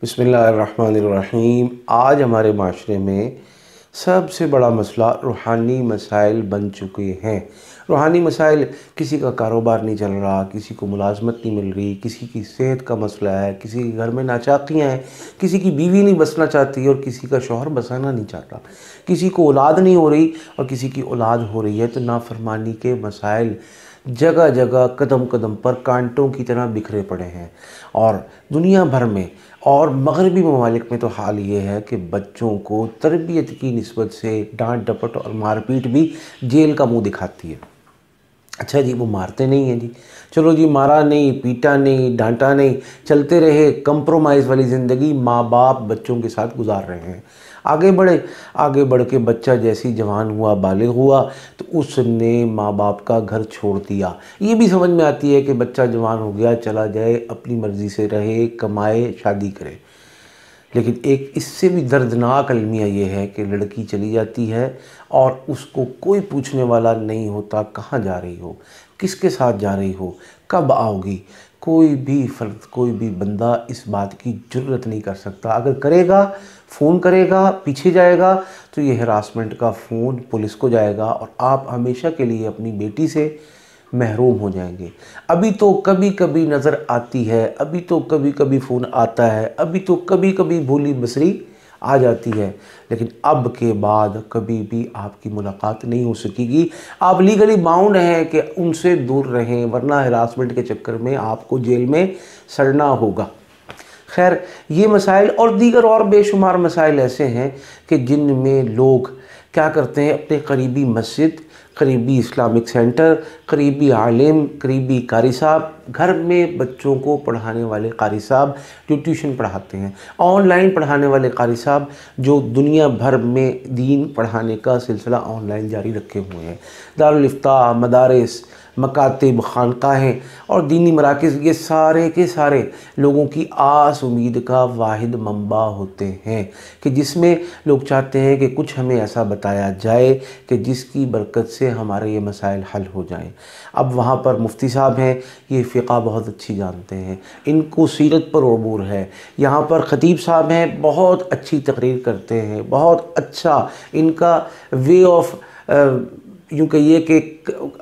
बिस्मिल्लाहिर्रहमानिर्रहीम। आज हमारे माशरे में सबसे बड़ा मसला रूहानी मसाइल बन चुके हैं। रूहानी मसाइल, किसी का कारोबार नहीं चल रहा, किसी को मुलाजमत नहीं मिल रही, किसी की सेहत का मसला है, किसी के घर में नाचाकियाँ हैं, किसी की बीवी नहीं बसना चाहती और किसी का शौहर बसाना नहीं चाहता, किसी को औलाद नहीं हो रही और किसी की औलाद हो रही है। तो नाफरमानी के मसाइल जगह जगह कदम कदम पर कांटों की तरह बिखरे पड़े हैं। और दुनिया भर में और मगरबी ममालिक में तो हाल ये है कि बच्चों को तरबियत की निस्बत से डांट डपट और मारपीट भी जेल का मुंह दिखाती है। अच्छा जी, वो मारते नहीं हैं जी, चलो जी, मारा नहीं, पीटा नहीं, डांटा नहीं, चलते रहे, कंप्रोमाइज़ वाली ज़िंदगी माँ बाप बच्चों के साथ गुजार रहे हैं। आगे बढ़ के बच्चा जैसी जवान हुआ, बालिग हुआ, तो उसने माँ बाप का घर छोड़ दिया। ये भी समझ में आती है कि बच्चा जवान हो गया, चला जाए, अपनी मर्ज़ी से रहे, कमाए, शादी करे। लेकिन एक इससे भी दर्दनाक अलमिया ये है कि लड़की चली जाती है और उसको कोई पूछने वाला नहीं होता, कहाँ जा रही हो, किसके साथ जा रही हो, कब आओगी। कोई भी फ़र्द, कोई भी बंदा इस बात की जुर्रत नहीं कर सकता। अगर करेगा, फ़ोन करेगा, पीछे जाएगा, तो ये हरासमेंट का फ़ोन पुलिस को जाएगा और आप हमेशा के लिए अपनी बेटी से महरूम हो जाएंगे। अभी तो कभी कभी नज़र आती है, अभी तो कभी कभी फ़ोन आता है, अभी तो कभी कभी भूली बसरी आ जाती है, लेकिन अब के बाद कभी भी आपकी मुलाकात नहीं हो सकेगी। आप लीगली बाउंड हैं कि उनसे दूर रहें, वरना हरासमेंट के चक्कर में आपको जेल में सड़ना होगा। खैर, ये मसाइल और दीगर और बेशुमार मसाइल ऐसे हैं कि जिनमें लोग क्या करते हैं, अपने करीबी मस्जिद, करीबी इस्लामिक सेंटर, करीबी आलिम, करीबी कारी साहब, घर में बच्चों को पढ़ाने वाले कारी साहब जो ट्यूशन पढ़ाते हैं, ऑनलाइन पढ़ाने वाले कारी साहब जो दुनिया भर में दीन पढ़ाने का सिलसिला ऑनलाइन जारी रखे हुए हैं, दारुल इफ्ता, मदारिस, मकातिब, खानकाहें और दीनी मराकिज़, ये सारे के सारे लोगों की आस उम्मीद का वाहिद मंबा होते हैं कि जिसमें लोग चाहते हैं कि कुछ हमें ऐसा बताया जाए कि जिसकी बरकत से हमारे ये मसाइल हल हो जाएं। अब वहाँ पर मुफ्ती साहब हैं, ये फ़िक़ा बहुत अच्छी जानते हैं, इनको सीरत पर अबूर है। यहाँ पर ख़तीब साहब हैं, बहुत अच्छी तकरीर करते हैं, बहुत अच्छा इनका वे ऑफ यूँ कहिए कि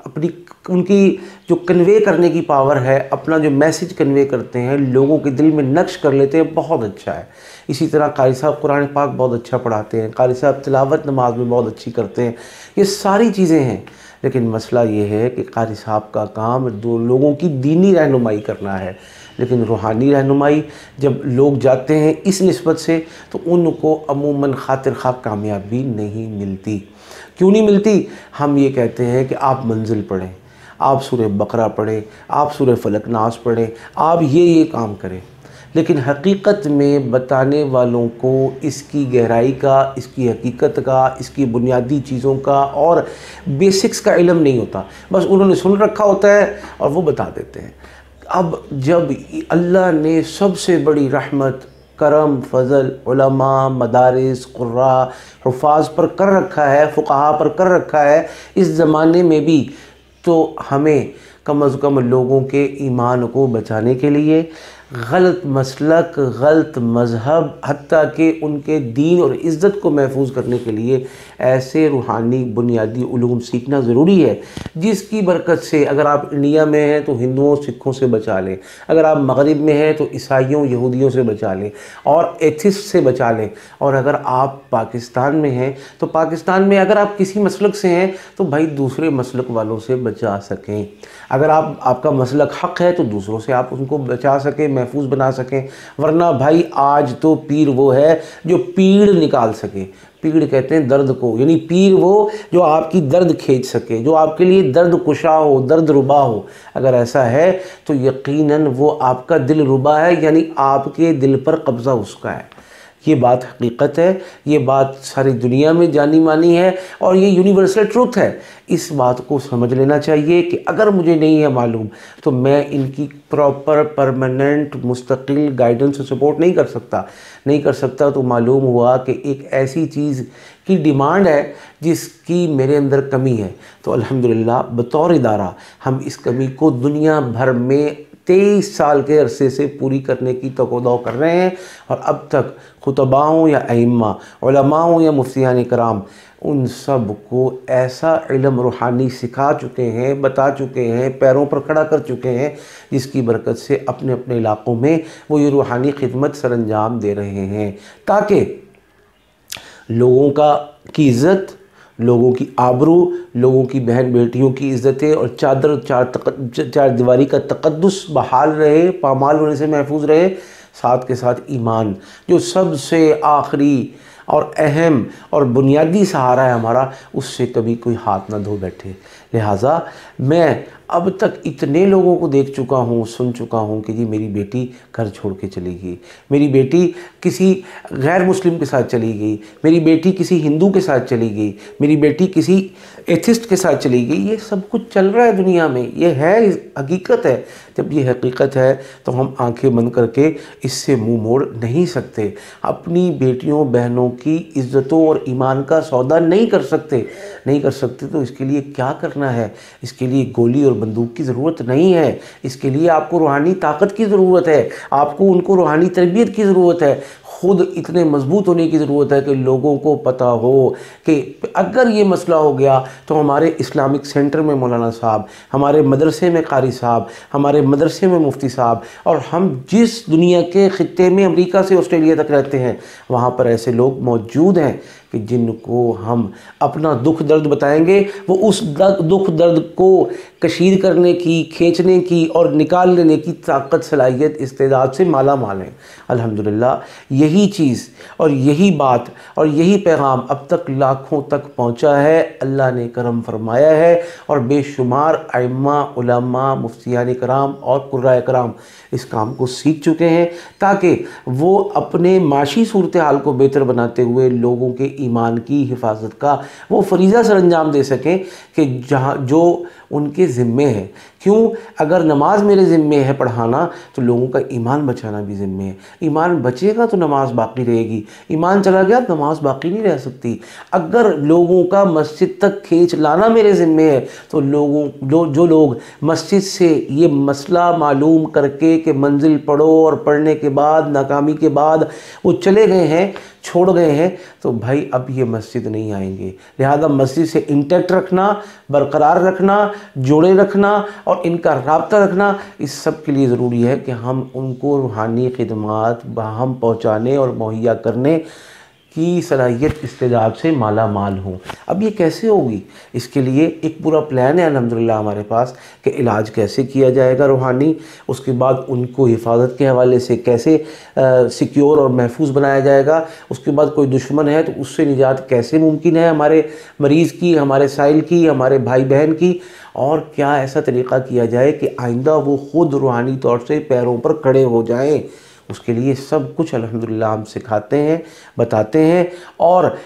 अपनी उनकी जो कन्वे करने की पावर है, अपना जो मैसेज कन्वे करते हैं, लोगों के दिल में नक्श कर लेते हैं, बहुत अच्छा है। इसी तरह कारी साहब कुरान पाक बहुत अच्छा पढ़ाते हैं, कारी साहब तिलावत नमाज में बहुत अच्छी करते हैं। ये सारी चीज़ें हैं, लेकिन मसला ये है कि कारी साहब का काम दो लोगों की दीनी रहनुमाई करना है, लेकिन रूहानी रहनुमाई जब लोग जाते हैं इस निस्बत से, तो उनको अमूमन खातिर खा कामयाबी नहीं मिलती। क्यों नहीं मिलती? हम ये कहते हैं कि आप मंजिल पढ़ें, आप सूरह बकरा पढ़ें, आप सूरह फलक नास पढ़ें, आप ये काम करें, लेकिन हकीकत में बताने वालों को इसकी गहराई का, इसकी हकीकत का, इसकी बुनियादी चीज़ों का और बेसिक्स का इल्म नहीं होता। बस उन्होंने सुन रखा होता है और वो बता देते हैं। अब जब अल्लाह ने सबसे बड़ी रहमत, करम, फ़ज़ल उलमा, मदारिस, क़ुर्रा, हुफ़ाज़ पर कर रखा है, फ़ुक़हा पर कर रखा है इस ज़माने में भी, तो हमें कम अज़ कम लोगों के ईमान को बचाने के लिए गलत मसलक, गलत मज़हब, हत्ता कि उनके दीन और इज़्ज़त को महफूज करने के लिए ऐसे रूहानी बुनियादी उलूम सीखना ज़रूरी है, जिसकी बरकत से अगर आप इंडिया में हैं तो हिंदुओं सिखों से बचा लें, अगर आप मगरिब में हैं तो ईसाइयों यहूदियों से बचा लें और एथिस्ट से बचा लें, और अगर आप पाकिस्तान में हैं तो पाकिस्तान में अगर आप किसी मसलक से हैं तो भाई दूसरे मसलक वालों से बचा सकें। अगर आपका मसलक हक़ है तो दूसरों से आप उनको बचा सकें, महफूज बना सकें। वरना भाई आज तो पीर वो है जो पीड़ निकाल सके। पीड़ कहते हैं दर्द को, यानी पीर वो जो आपकी दर्द खींच सके, जो आपके लिए दर्द कुशा हो, दर्द रुबा हो। अगर ऐसा है तो यकीनन वो आपका दिल रुबा है, यानी आपके दिल पर कब्ज़ा उसका है। ये बात हकीकत है, ये बात सारी दुनिया में जानी मानी है और ये यूनिवर्सल ट्रुथ है। इस बात को समझ लेना चाहिए कि अगर मुझे नहीं है मालूम तो मैं इनकी प्रॉपर परमानेंट मुस्तकिल गाइडेंस और सपोर्ट नहीं कर सकता। तो मालूम हुआ कि एक ऐसी चीज़ की डिमांड है जिसकी मेरे अंदर कमी है, तो अल्हम्दुलिल्लाह बतौर इदारा हम इस कमी को दुनिया भर में 23 साल के अरसे से पूरी करने की तकोदौ कर रहे हैं। और अब तक खुतबा हों या अइम्मा, उलमा हों या मुफ्तियान कराम, उन सब को ऐसा इल्म रूहानी सिखा चुके हैं, बता चुके हैं, पैरों पर खड़ा कर चुके हैं, जिसकी बरकत से अपने अपने इलाक़ों में वो ये रूहानी खिदमत सरअंजाम दे रहे हैं, ताकि लोगों की इज़्ज़त, लोगों की आबरू, लोगों की बहन बेटियों की इज़्ज़तें और चार दीवारी का तक़द्दुस बहाल रहे, पामाल होने से महफूज रहे। साथ के साथ ईमान, जो सबसे आखिरी और अहम और बुनियादी सहारा है हमारा, उससे कभी कोई हाथ ना धो बैठे। लिहाजा मैं अब तक इतने लोगों को देख चुका हूँ, सुन चुका हूँ कि जी मेरी बेटी घर छोड़ के चली गई, मेरी बेटी किसी गैर मुस्लिम के साथ चली गई, मेरी बेटी किसी हिंदू के साथ चली गई, मेरी बेटी किसी एथिस्ट के साथ चली गई। ये सब कुछ चल रहा है दुनिया में, ये है, हकीकत है। जब ये हकीकत है तो हम आंखें बंद करके इससे मुंह मोड़ नहीं सकते। अपनी बेटियों बहनों की इज़्ज़तों और ईमान का सौदा नहीं कर सकते तो इसके लिए क्या करना है? इसके लिए गोली और बंदूक की ज़रूरत नहीं है। इसके लिए आपको रूहानी ताकत की ज़रूरत है, आपको उनको रूहानी तरबियत की ज़रूरत है, खुद इतने मजबूत होने की ज़रूरत है कि लोगों को पता हो कि अगर ये मसला हो गया तो हमारे इस्लामिक सेंटर में मौलाना साहब, हमारे मदरसे में कारी साहब, हमारे मदरसे में मुफ्ती साहब, और हम जिस दुनिया के ख़ित्ते में अमेरिका से ऑस्ट्रेलिया तक रहते हैं, वहाँ पर ऐसे लोग मौजूद हैं कि जिनको हम अपना दुख दर्द बताएंगे, वो उस दुख दर्द को कशीद करने की, खींचने की और निकाल लेने की ताकत, सलाहियत, इस्तेदाद से माला माल हैं। अल्हम्दुलिल्लाह यही चीज़ और यही बात और यही पैगाम अब तक लाखों तक पहुँचा है। अल्लाह ने करम फरमाया है और बेशुमार अइम्मा, उलमा, मुफ्तियान कराम और कुर्राए कराम इस काम को सीख चुके हैं, ताकि वो अपने माशी सूरत हाल को बेहतर बनाते हुए लोगों के ईमान की हिफाजत का वो फरीज़ा सरअंजाम दे सकें कि जहाँ जो उनके ज़िम्मे है। क्यों? अगर नमाज मेरे ज़िम्मे है पढ़ाना, तो लोगों का ईमान बचाना भी ज़िम्मे है। ईमान बचेगा तो नमाज बाकी रहेगी, ईमान चला गया तो नमाज बाकी नहीं रह सकती। अगर लोगों का मस्जिद तक खींच लाना मेरे ज़िम्मे है, तो जो लोग मस्जिद से ये मसला मालूम करके कि मंजिल पढ़ो और पढ़ने के बाद नाकामी के बाद वो चले गए हैं, छोड़ गए हैं, तो भाई अब ये मस्जिद नहीं आएंगे। लिहाजा मस्जिद से इंटैक्ट रखना, बरकरार रखना, जोड़े रखना और इनका राब्ता रखना, इस सब के लिए ज़रूरी है कि हम उनको रूहानी खिदमात बाहम पहुँचाने और मुहैया करने की सलाहियत, इस्तेदाद से माला माल हों। अब ये कैसे होगी? इसके लिए एक पूरा प्लान है अल्हम्दुलिल्लाह हमारे पास कि इलाज कैसे किया जाएगा रूहानी, उसके बाद उनको हिफाजत के हवाले से कैसे सिक्योर और महफूज बनाया जाएगा, उसके बाद कोई दुश्मन है तो उससे निजात कैसे मुमकिन है हमारे मरीज़ की, हमारे साइल की, हमारे भाई बहन की, और क्या ऐसा तरीक़ा किया जाए कि आइंदा वो ख़ुद रूहानी तौर से पैरों पर खड़े हो जाएँ। उसके लिए सब कुछ अल्हम्दुलिल्लाह हम सिखाते हैं, बताते हैं, और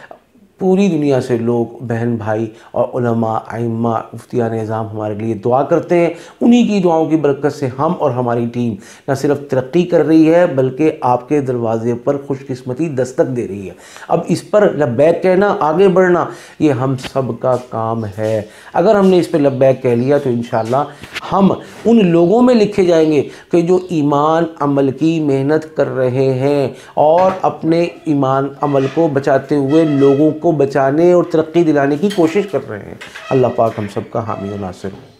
पूरी दुनिया से लोग, बहन भाई और उलमा, अइम्मा, मुफ्तियान निज़ाम हमारे लिए दुआ करते हैं। उन्हीं की दुआओं की बरकत से हम और हमारी टीम न सिर्फ तरक्की कर रही है, बल्कि आपके दरवाज़े पर खुशकिस्मती दस्तक दे रही है। अब इस पर लब्बैक कहना, आगे बढ़ना, ये हम सब का काम है। अगर हमने इस पर लब्बैक कह लिया तो इंशाअल्लाह हम उन लोगों में लिखे जाएंगे कि जो ईमान अमल की मेहनत कर रहे हैं और अपने ईमान अमल को बचाते हुए लोगों को बचाने और तरक्की दिलाने की कोशिश कर रहे हैं। अल्लाह पाक हम सब का हामी और नासिर हो।